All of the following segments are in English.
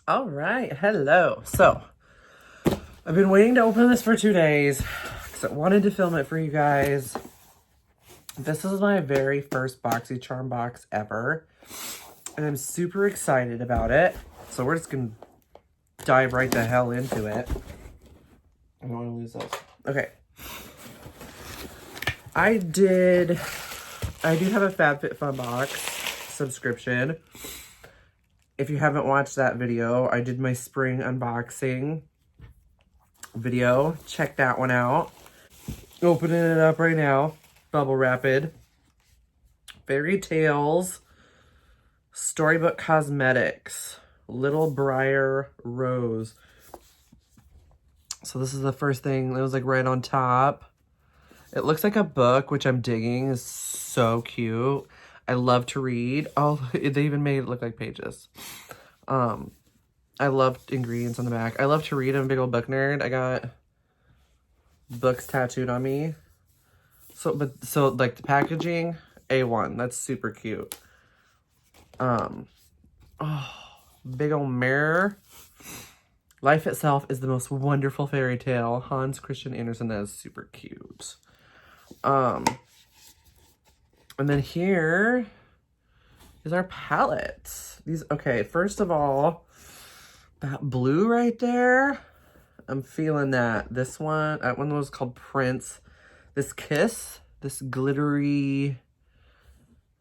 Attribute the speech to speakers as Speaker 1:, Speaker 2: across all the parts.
Speaker 1: All right, hello. So, I've been waiting to open this for 2 days because I wanted to film it for you guys. This is my very first BoxyCharm box ever, and I'm super excited about it. So we're just gonna dive right the hell into it. I don't want to lose those. Okay. I do have a FabFitFun box subscription. If you haven't watched that video, I did my spring unboxing video. Check that one out. Opening it up right now. Bubble Rapid. Fairy Tales. Storybook Cosmetics. Little Briar Rose. So this is the first thing. It was like right on top. It looks like a book, which I'm digging. It's so cute. I love to read. Oh, they even made it look like pages. I love ingredients on the back. I love to read. I'm a big old book nerd. I got books tattooed on me. So like the packaging, A1. That's super cute. Oh, big old mirror. Life itself is the most wonderful fairy tale. Hans Christian Andersen. That is super cute. And then here is our palette. Okay, first of all, that blue right there, I'm feeling that. That one was called Prince. This Kiss, this glittery,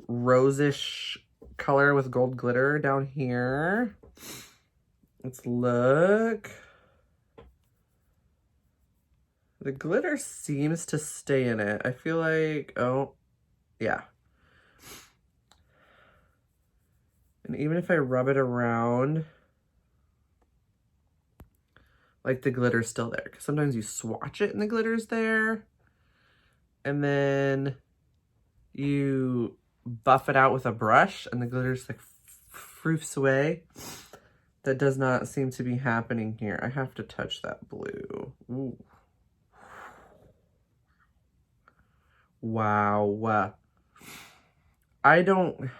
Speaker 1: rosish color with gold glitter down here. Let's look. The glitter seems to stay in it. I feel like, oh, yeah. And even if I rub it around, like the glitter's still there. Because sometimes you swatch it and the glitter's there. And then you buff it out with a brush and the glitter's like froofs away. That does not seem to be happening here. I have to touch that blue. Ooh. Wow. I don't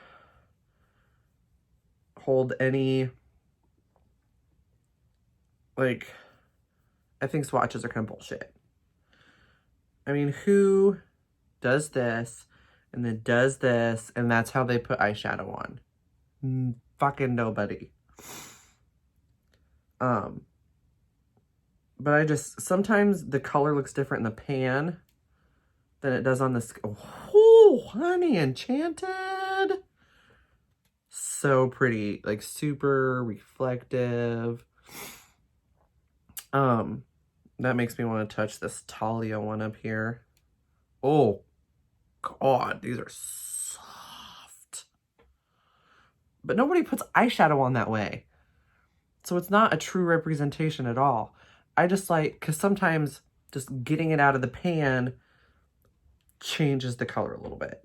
Speaker 1: hold any, like, I think swatches are kind of bullshit. I mean, who does this and then does this and that's how they put eyeshadow on? Fucking nobody. But sometimes the color looks different in the pan than it does on the skin. Oh, honey, enchanted. So pretty, like super reflective. That makes me want to touch this Talia one up here. Oh, God, these are soft. But nobody puts eyeshadow on that way. So it's not a true representation at all. I just like, because sometimes just getting it out of the pan changes the color a little bit.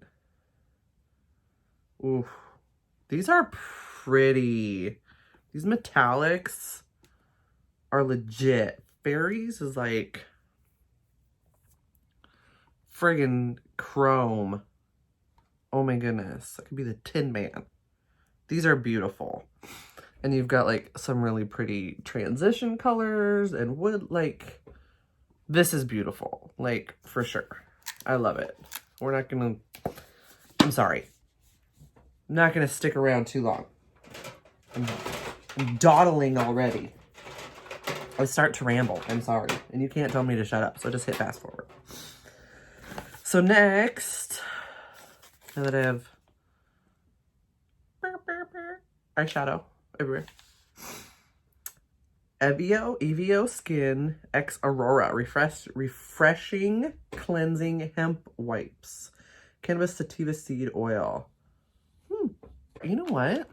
Speaker 1: Ooh, these are pretty. These metallics are legit. Fairies is like friggin' chrome. Oh my goodness. That could be the Tin Man. These are beautiful. And you've got like some really pretty transition colors and wood. Like, this is beautiful. Like, for sure. I love it. We're not gonna, I'm sorry. I'm not gonna stick around too long. I'm dawdling already. I start to ramble. I'm sorry. And you can't tell me to shut up. So just hit fast forward. So next, now that I have eyeshadow everywhere. Evio Skin X Aurora Refreshing Cleansing Hemp Wipes. Cannabis Sativa Seed Oil. You know what?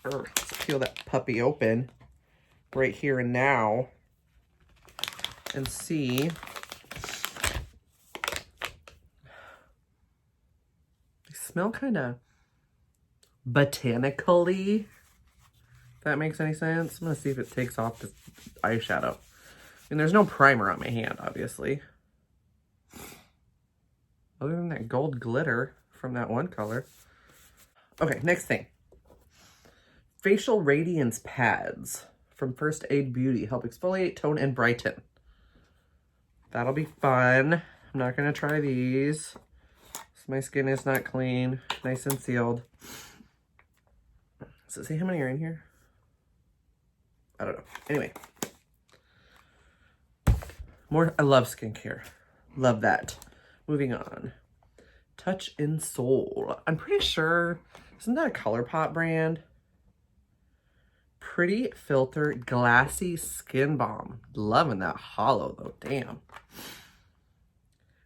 Speaker 1: Let's peel that puppy open right here and now and see. They smell kind of botanically. If that makes any sense. I'm going to see if it takes off this eyeshadow. And there's no primer on my hand, obviously. Other than that gold glitter from that one color. Okay, next thing. Facial Radiance Pads from First Aid Beauty. Help exfoliate, tone, and brighten. That'll be fun. I'm not going to try these. My skin is not clean. Nice and sealed. Does it say how many are in here? I don't know. Anyway. More. I love skincare. Love that. Moving on. Touch in Soul. I'm pretty sure, isn't that a ColourPop brand? Pretty Filter Glassy Skin Balm. Loving that hollow though, damn.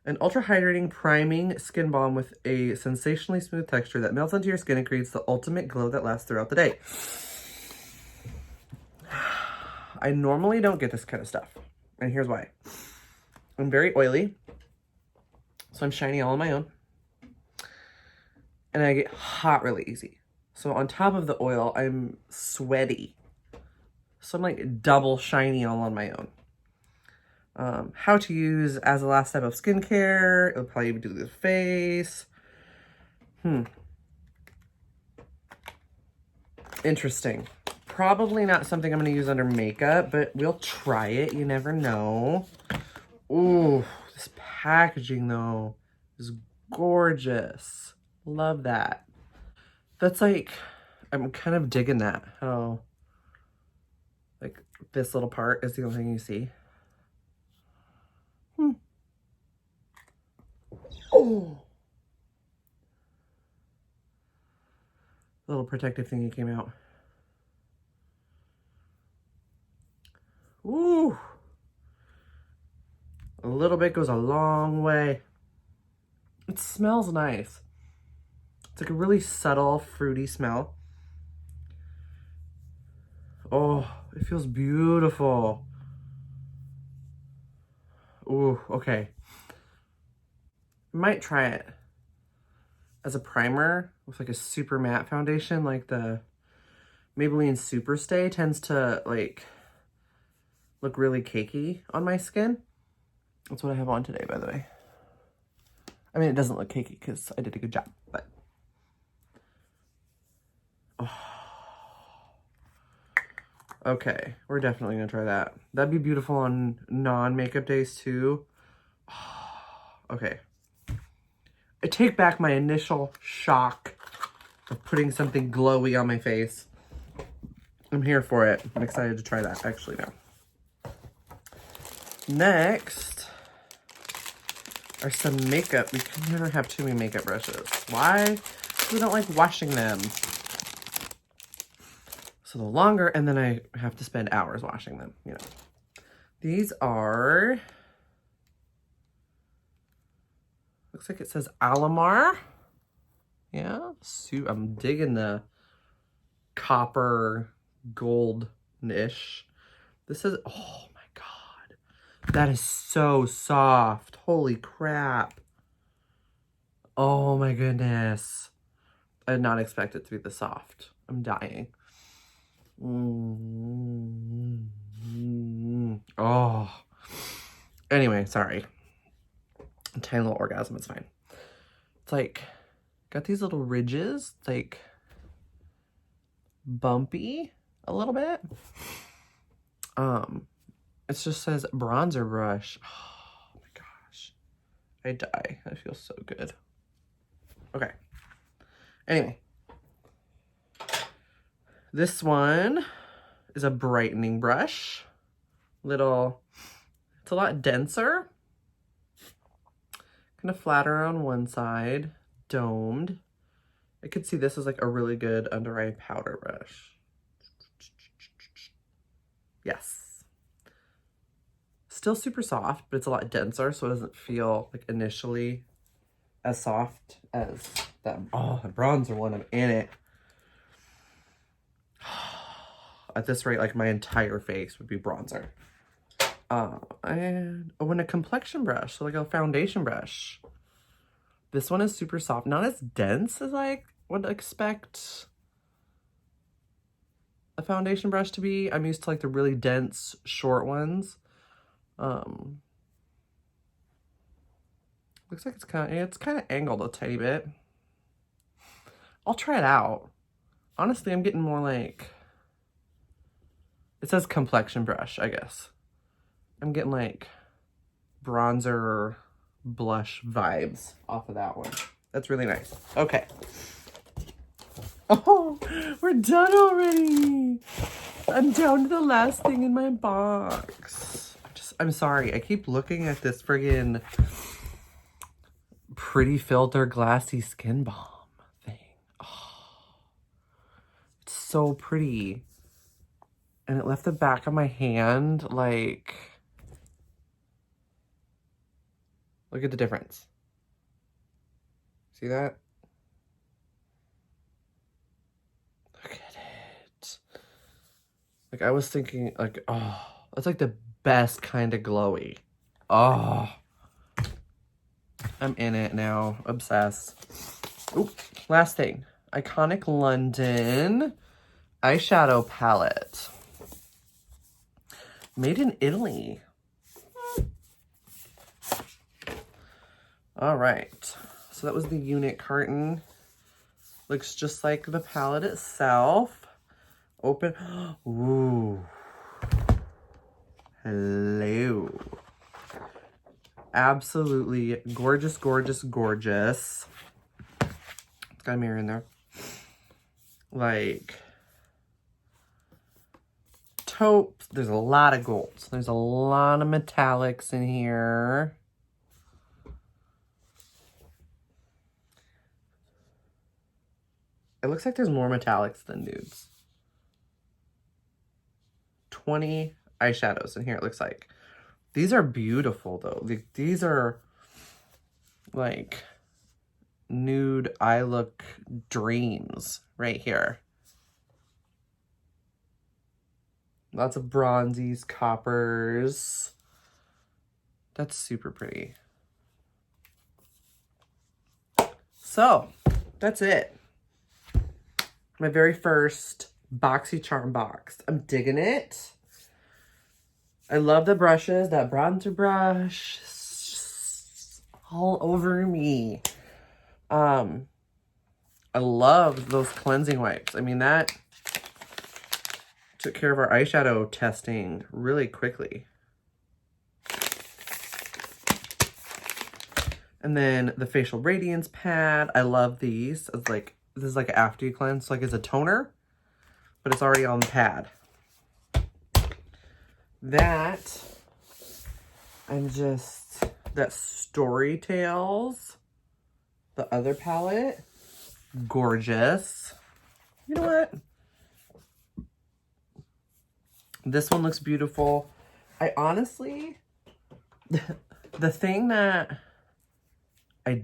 Speaker 1: An ultra hydrating priming skin balm with a sensationally smooth texture that melts into your skin and creates the ultimate glow that lasts throughout the day. I normally don't get this kind of stuff, and here's why. I'm very oily, so I'm shiny all on my own, and I get hot really easy. So on top of the oil, I'm sweaty. So I'm like double shiny all on my own. How to use as a last step of skincare. It'll probably do the face. Interesting. Probably not something I'm going to use under makeup, but we'll try it. You never know. Ooh, this packaging though is gorgeous. Love that. That's like, I'm kind of digging that. How, like, this little part is the only thing you see. Oh, little protective thingy came out. Ooh, a little bit goes a long way. It smells nice. It's like a really subtle, fruity smell. Oh, it feels beautiful. Ooh, okay. Might try it as a primer with like a super matte foundation. Like the Maybelline Superstay tends to like look really cakey on my skin. That's what I have on today, by the way. I mean, it doesn't look cakey because I did a good job, but. Oh. Okay, we're definitely gonna try that. That'd be beautiful on non-makeup days too. Okay. I take back my initial shock of putting something glowy on my face. I'm here for it. I'm excited to try that actually now. Next are some makeup. We can never have too many makeup brushes. Why? We don't like washing them. So the longer, and then I have to spend hours washing them, you know. These are, looks like it says Alamar. Yeah, I'm digging the copper gold-ish. This is, oh my God. That is so soft. Holy crap. Oh my goodness. I did not expect it to be this soft. I'm dying. Oh. Anyway, sorry. A tiny little orgasm, it's fine. It's like, got these little ridges. It's like bumpy a little bit. It just says bronzer brush. Oh my gosh. I die. That feels so good. Okay. Anyway. This one is a brightening brush. It's a lot denser. Kind of flatter on one side, domed. I could see this as like a really good under eye powder brush. Yes. Still super soft, but it's a lot denser, so it doesn't feel like initially as soft as that. Oh, the bronzer one, I'm in it. At this rate, like my entire face would be bronzer. And a complexion brush, so like a foundation brush. This one is super soft, not as dense as I would expect a foundation brush to be. I'm used to like the really dense short ones. Looks like it's kind of angled a tiny bit. I'll try it out. Honestly, I'm getting more like, it says complexion brush, I guess. I'm getting like bronzer blush vibes off of that one. That's really nice. Okay. Oh, we're done already. I'm down to the last thing in my box. I'm sorry. I keep looking at this friggin' Pretty Filter Glassy Skin Balm thing. Oh, it's so pretty. And it left the back of my hand, like, look at the difference. See that? Look at it. Like, I was thinking, like, oh, that's like the best kind of glowy. Oh, I'm in it now. Obsessed. Oop, last thing. Iconic London eyeshadow palette. Made in Italy. All right. So that was the unit carton. Looks just like the palette itself. Open. Ooh. Hello. Absolutely gorgeous, gorgeous, gorgeous. It's got a mirror in there. Like, taupe. There's a lot of golds. There's a lot of metallics in here. It looks like there's more metallics than nudes. 20 eyeshadows in here, it looks like. These are beautiful, though. These are, like, nude eye look dreams right here. Lots of bronzies, coppers. That's super pretty. So, that's it. My very first BoxyCharm box. I'm digging it. I love the brushes. That bronzer brush is just all over me. I love those cleansing wipes. I mean, that took care of our eyeshadow testing really quickly. And then the facial radiance pad. I love these. It's like, this is like after you cleanse, like it's a toner, but it's already on the pad. That, that Story Tales, the other palette, gorgeous. You know what? This one looks beautiful. I honestly, the thing that I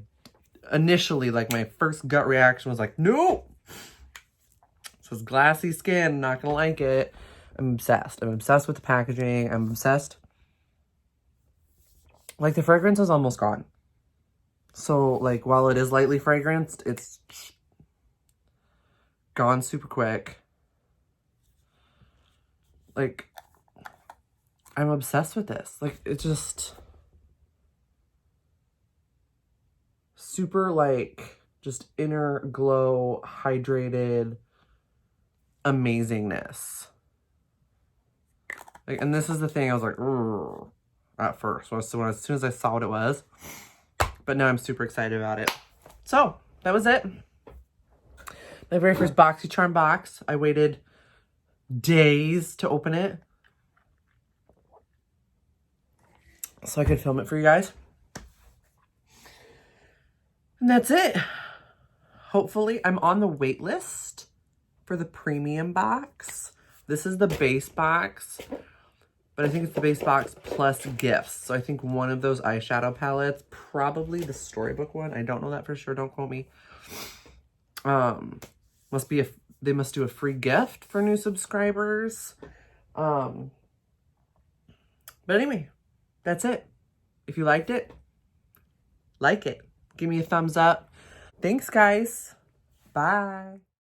Speaker 1: initially, like, my first gut reaction was like, no, this is glassy skin, not gonna like it. I'm obsessed. I'm obsessed with the packaging. I'm obsessed. Like, the fragrance is almost gone. So, like, while it is lightly fragranced, it's gone super quick. Like, I'm obsessed with this. Like, it's just super, like, just inner glow, hydrated amazingness. Like, and this is the thing I was like, at first, as soon as I saw what it was. But now I'm super excited about it. So, that was it. My very first BoxyCharm box. I waited days to open it so I could film it for you guys. And that's it. Hopefully, I'm on the wait list for the premium box. This is the base box, but I think it's the base box plus gifts. So I think one of those eyeshadow palettes, probably the Storybook one. I don't know that for sure. Don't quote me. They must do a free gift for new subscribers. But anyway, that's it. If you liked it, like it. Give me a thumbs up. Thanks, guys. Bye.